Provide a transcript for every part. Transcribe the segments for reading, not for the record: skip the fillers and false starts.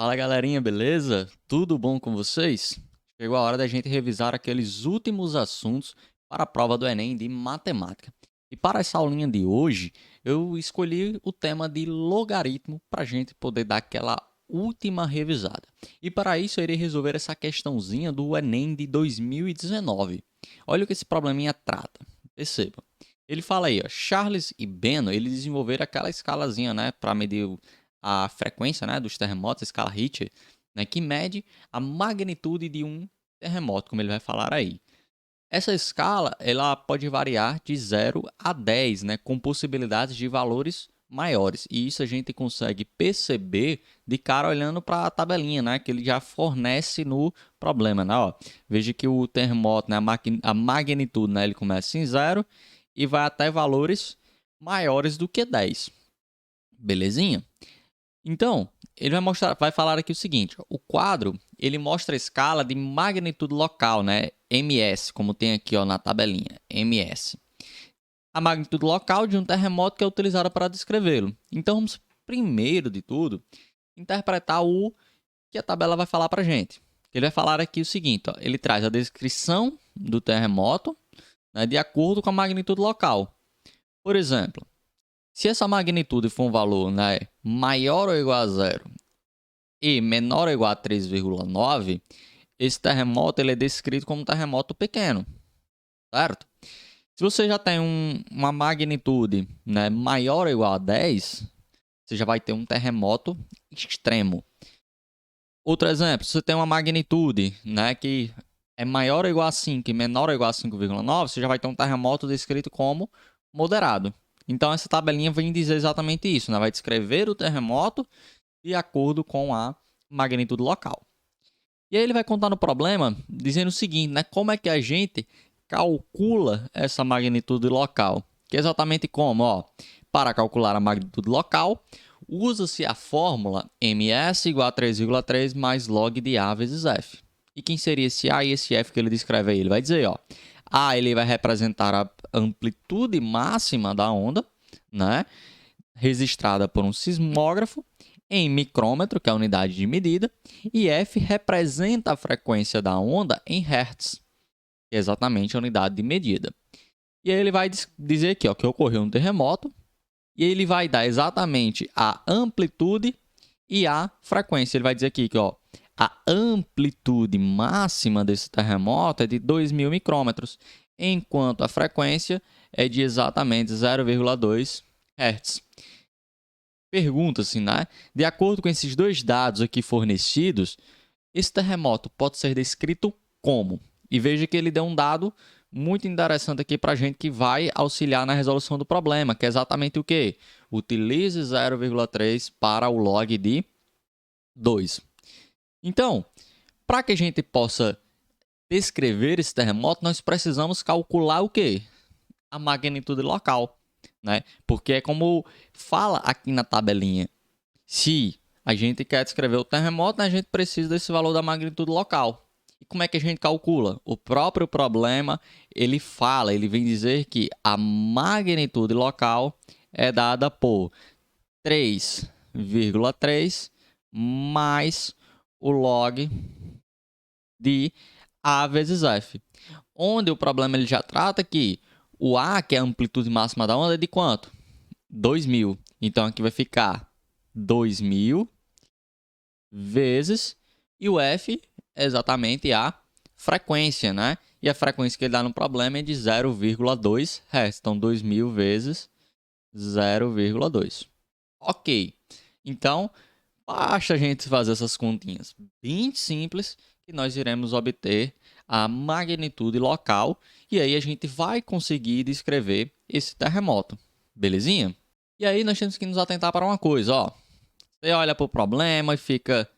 Fala galerinha, beleza? Tudo bom com vocês? Chegou a hora da gente revisar aqueles últimos assuntos para a prova do Enem de matemática. E para essa aulinha de hoje, eu escolhi o tema de logaritmo para a gente poder dar aquela última revisada. E para isso eu irei resolver essa questãozinha do Enem de 2019. Olha o que esse probleminha trata. Perceba. Ele fala aí, ó, Charles e Beno, eles desenvolveram aquela escalazinha, né, para medir a frequência, né, dos terremotos, a escala Richter, né, que mede a magnitude de um terremoto, como ele vai falar aí. Essa escala ela pode variar de 0 a 10, né, com possibilidades de valores maiores. E isso a gente consegue perceber de cara olhando para a tabelinha, né, que ele já fornece no problema. Né, ó. Veja que o terremoto, né, a magnitude, né, ele começa em 0 e vai até valores maiores do que 10. Belezinha? Então, ele vai falar aqui o seguinte: ó, o quadro ele mostra a escala de magnitude local, né? MS, como tem aqui ó, na tabelinha, MS. A magnitude local de um terremoto que é utilizada para descrevê-lo. Então, vamos primeiro de tudo interpretar o que a tabela vai falar para gente. Ele vai falar aqui o seguinte: ó, ele traz a descrição do terremoto, né, de acordo com a magnitude local. Por exemplo, se essa magnitude for um valor, né, maior ou igual a zero e menor ou igual a 3,9, esse terremoto ele é descrito como um terremoto pequeno, certo? Se você já tem uma magnitude, né, maior ou igual a 10, você já vai ter um terremoto extremo. Outro exemplo, se você tem uma magnitude, né, que é maior ou igual a 5 e menor ou igual a 5,9, você já vai ter um terremoto descrito como moderado. Então, essa tabelinha vem dizer exatamente isso, né? Vai descrever o terremoto de acordo com a magnitude local. E aí ele vai contar no problema dizendo o seguinte, né? Como é que a gente calcula essa magnitude local? Que é exatamente como, ó, para calcular a magnitude local, usa-se a fórmula ms igual a 3,3 mais log de A vezes F. E quem seria esse A e esse F que ele descreve aí? Ele vai dizer, ó, A ele vai representar a amplitude máxima da onda, né, registrada por um sismógrafo, em micrômetro, que é a unidade de medida, e F representa a frequência da onda em Hertz, que é exatamente a unidade de medida. E aí ele vai dizer aqui ó, que ocorreu um terremoto, e ele vai dar exatamente a amplitude e a frequência. Ele vai dizer aqui que ó, a amplitude máxima desse terremoto é de 2.000 micrômetros, enquanto a frequência é de exatamente 0,2 Hz. Pergunta-se, né? De acordo com esses dois dados aqui fornecidos, esse terremoto pode ser descrito como? E veja que ele deu um dado muito interessante aqui para a gente que vai auxiliar na resolução do problema, que é exatamente o quê? Utilize 0,3 para o log de 2. Então, para que a gente possa descrever esse terremoto, nós precisamos calcular o quê? A magnitude local, né? Porque é como fala aqui na tabelinha. Se a gente quer descrever o terremoto, a gente precisa desse valor da magnitude local. E como é que a gente calcula? O próprio problema, ele fala, ele vem dizer que a magnitude local é dada por 3,3 mais o log de A vezes F. Onde o problema ele já trata que o A, que é a amplitude máxima da onda, é de quanto? 2.000. Então, aqui vai ficar 2.000 vezes, e o F é exatamente a frequência, né? E a frequência que ele dá no problema é de 0,2 Hz. Então, 2.000 vezes 0,2. Ok. Então, basta a gente fazer essas continhas bem simples que nós iremos obter a magnitude local e aí a gente vai conseguir descrever esse terremoto. Belezinha? E aí nós temos que nos atentar para uma coisa, ó. Você olha para o problema e fica...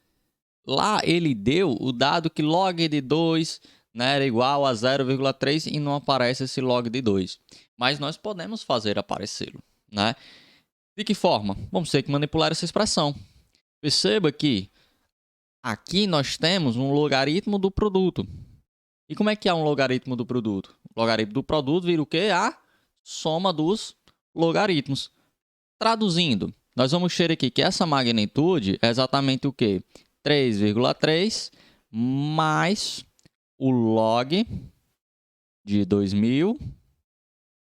Lá ele deu o dado que log de 2, né, era igual a 0,3 e não aparece esse log de 2. Mas nós podemos fazer aparecê-lo, né? De que forma? Vamos ter que manipular essa expressão. Perceba que aqui nós temos um logaritmo do produto. E como é que é um logaritmo do produto? O logaritmo do produto vira o quê? A soma dos logaritmos. Traduzindo, nós vamos ter aqui que essa magnitude é exatamente o quê? 3,3 mais o log de 2000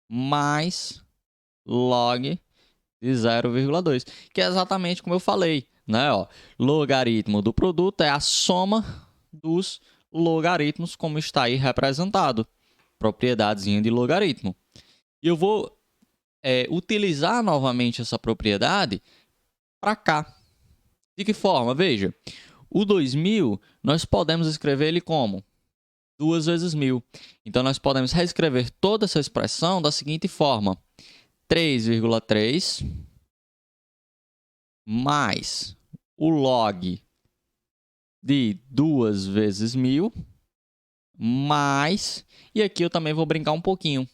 mais log de 0,2, que é exatamente como eu falei, né? Ó, logaritmo do produto é a soma dos logaritmos, como está aí representado, propriedadezinha de logaritmo. E eu vou utilizar novamente essa propriedade para cá. De que forma? Veja, o 2000 nós podemos escrever ele como 2 vezes 1000. Então, nós podemos reescrever toda essa expressão da seguinte forma: 3,3 mais o log de 2 vezes 1000 mais... E aqui eu também vou brincar um pouquinho.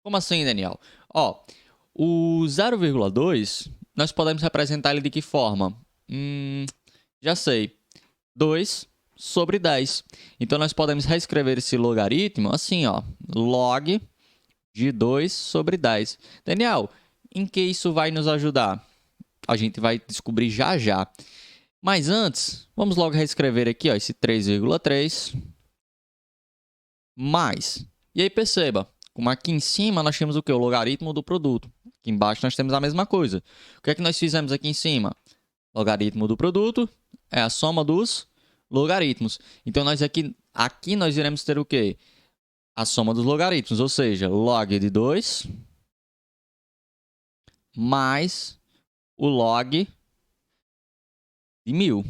Como assim, Daniel? Ó, o 0,2 nós podemos representar ele de que forma? Já sei. 2 sobre 10. Então, nós podemos reescrever esse logaritmo assim, ó, log de 2 sobre 10. Daniel, em que isso vai nos ajudar? A gente vai descobrir já já. Mas antes, vamos logo reescrever aqui, ó, esse 3,3 mais. E aí, perceba, como aqui em cima nós temos o quê? O logaritmo do produto. Aqui embaixo nós temos a mesma coisa. O que é que nós fizemos aqui em cima? Logaritmo do produto é a soma dos logaritmos. Então, aqui nós iremos ter o quê? A soma dos logaritmos, ou seja, log de 2 mais o log de 1000.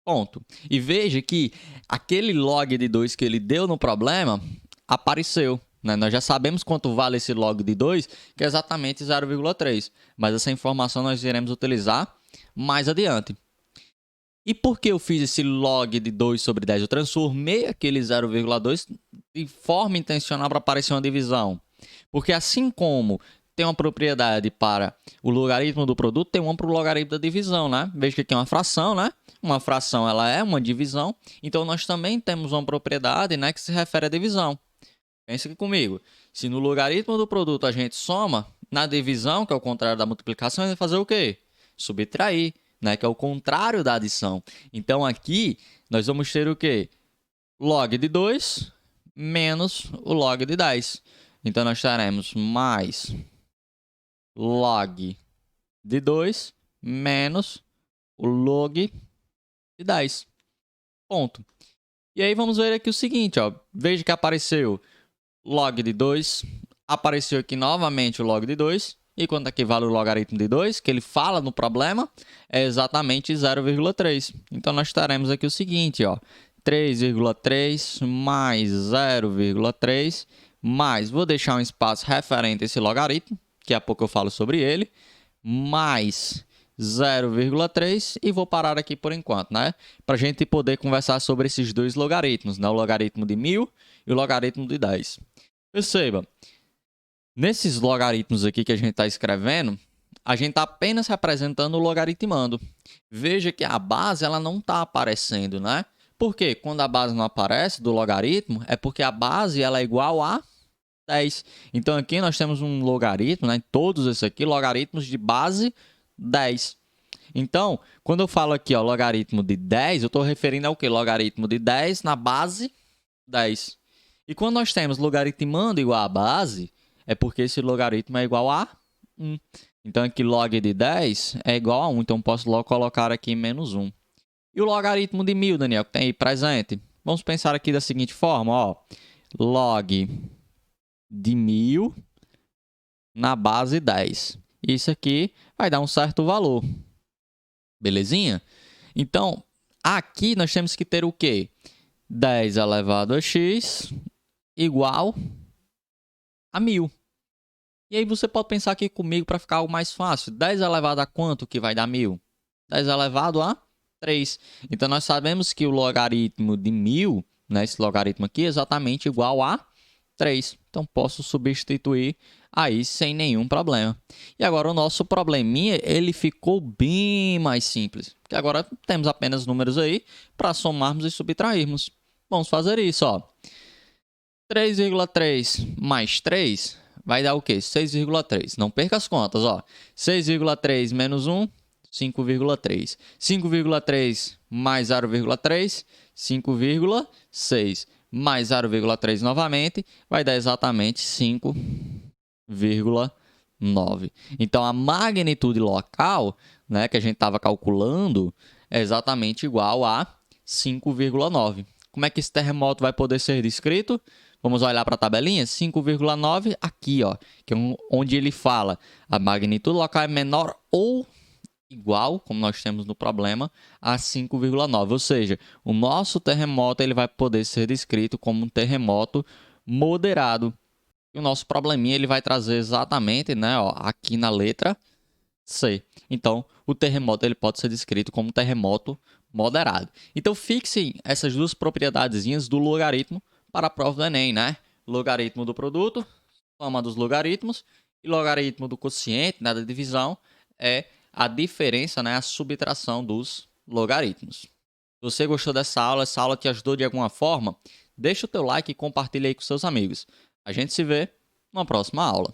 Ponto. E veja que aquele log de 2 que ele deu no problema apareceu, né? Nós já sabemos quanto vale esse log de 2, que é exatamente 0,3. Mas essa informação nós iremos utilizar mais adiante. E por que eu fiz esse log de 2 sobre 10? Eu transformei aquele 0,2 de forma intencional para aparecer uma divisão. Porque assim como tem uma propriedade para o logaritmo do produto, tem uma para o logaritmo da divisão, né? Veja que aqui é uma fração, né? Uma fração ela é uma divisão, então nós também temos uma propriedade, né, que se refere à divisão. Pensa aqui comigo. Se no logaritmo do produto a gente soma, na divisão, que é o contrário da multiplicação, a gente vai fazer o quê? Subtrair, né, que é o contrário da adição. Então aqui nós vamos ter o quê? Log de 2 menos o log de 10. Então nós teremos mais log de 2 menos o log de 10. Ponto. E aí vamos ver aqui o seguinte, ó. Veja que apareceu log de 2, apareceu aqui novamente o log de 2, e quanto aqui vale o logaritmo de 2, que ele fala no problema, é exatamente 0,3. Então nós teremos aqui o seguinte, ó. 3,3 mais 0,3 mais, vou deixar um espaço referente a esse logaritmo, que a pouco eu falo sobre ele, mais 0,3 e vou parar aqui por enquanto, né? Para a gente poder conversar sobre esses dois logaritmos, né? O logaritmo de 1000 e o logaritmo de 10. Perceba, nesses logaritmos aqui que a gente está escrevendo, a gente está apenas representando o logaritmando. Veja que a base ela não está aparecendo, né? Por quê? Quando a base não aparece do logaritmo, é porque a base ela é igual a 10. Então, aqui nós temos um logaritmo, né? Todos esses aqui, logaritmos de base 10. Então, quando eu falo aqui, ó, logaritmo de 10, eu estou referindo ao quê? Logaritmo de 10 na base 10. E quando nós temos logaritmando igual a base, é porque esse logaritmo é igual a 1. Então, aqui log de 10 é igual a 1. Então, posso logo colocar aqui menos 1. E o logaritmo de 1000, Daniel, que tem aí presente? Vamos pensar aqui da seguinte forma, ó. Log de 1000 na base 10. Isso aqui vai dar um certo valor. Belezinha? Então, aqui nós temos que ter o quê? 10 elevado a x igual a 1000. E aí você pode pensar aqui comigo para ficar algo mais fácil. 10 elevado a quanto que vai dar 1000? 10 elevado a 3. Então, nós sabemos que o logaritmo de 1000, né, esse logaritmo aqui, é exatamente igual a 3. Então, posso substituir aí sem nenhum problema. E agora, o nosso probleminha, ele ficou bem mais simples. Porque agora temos apenas números aí para somarmos e subtrairmos. Vamos fazer isso, ó. 3,3 mais 3 vai dar o quê? 6,3. Não perca as contas, ó. 6,3 menos 1, 5,3. 5,3 mais 0,3, 5,6. Mais 0,3 novamente, vai dar exatamente 5,9. Então, a magnitude local, né, que a gente estava calculando, é exatamente igual a 5,9. Como é que esse terremoto vai poder ser descrito? Vamos olhar para a tabelinha? 5,9 aqui, ó, que é onde ele fala a magnitude local é menor ou igual, como nós temos no problema, a 5,9. Ou seja, o nosso terremoto ele vai poder ser descrito como um terremoto moderado. E o nosso probleminha ele vai trazer exatamente, né, ó, aqui na letra C. Então, o terremoto ele pode ser descrito como um terremoto moderado. Então, fixem essas duas propriedadezinhas do logaritmo para a prova do Enem, né? Logaritmo do produto, soma dos logaritmos, e logaritmo do quociente, né, da divisão, é a diferença, né, a subtração dos logaritmos. Se você gostou dessa aula te ajudou de alguma forma, deixa o teu like e compartilha aí com seus amigos. A gente se vê numa próxima aula.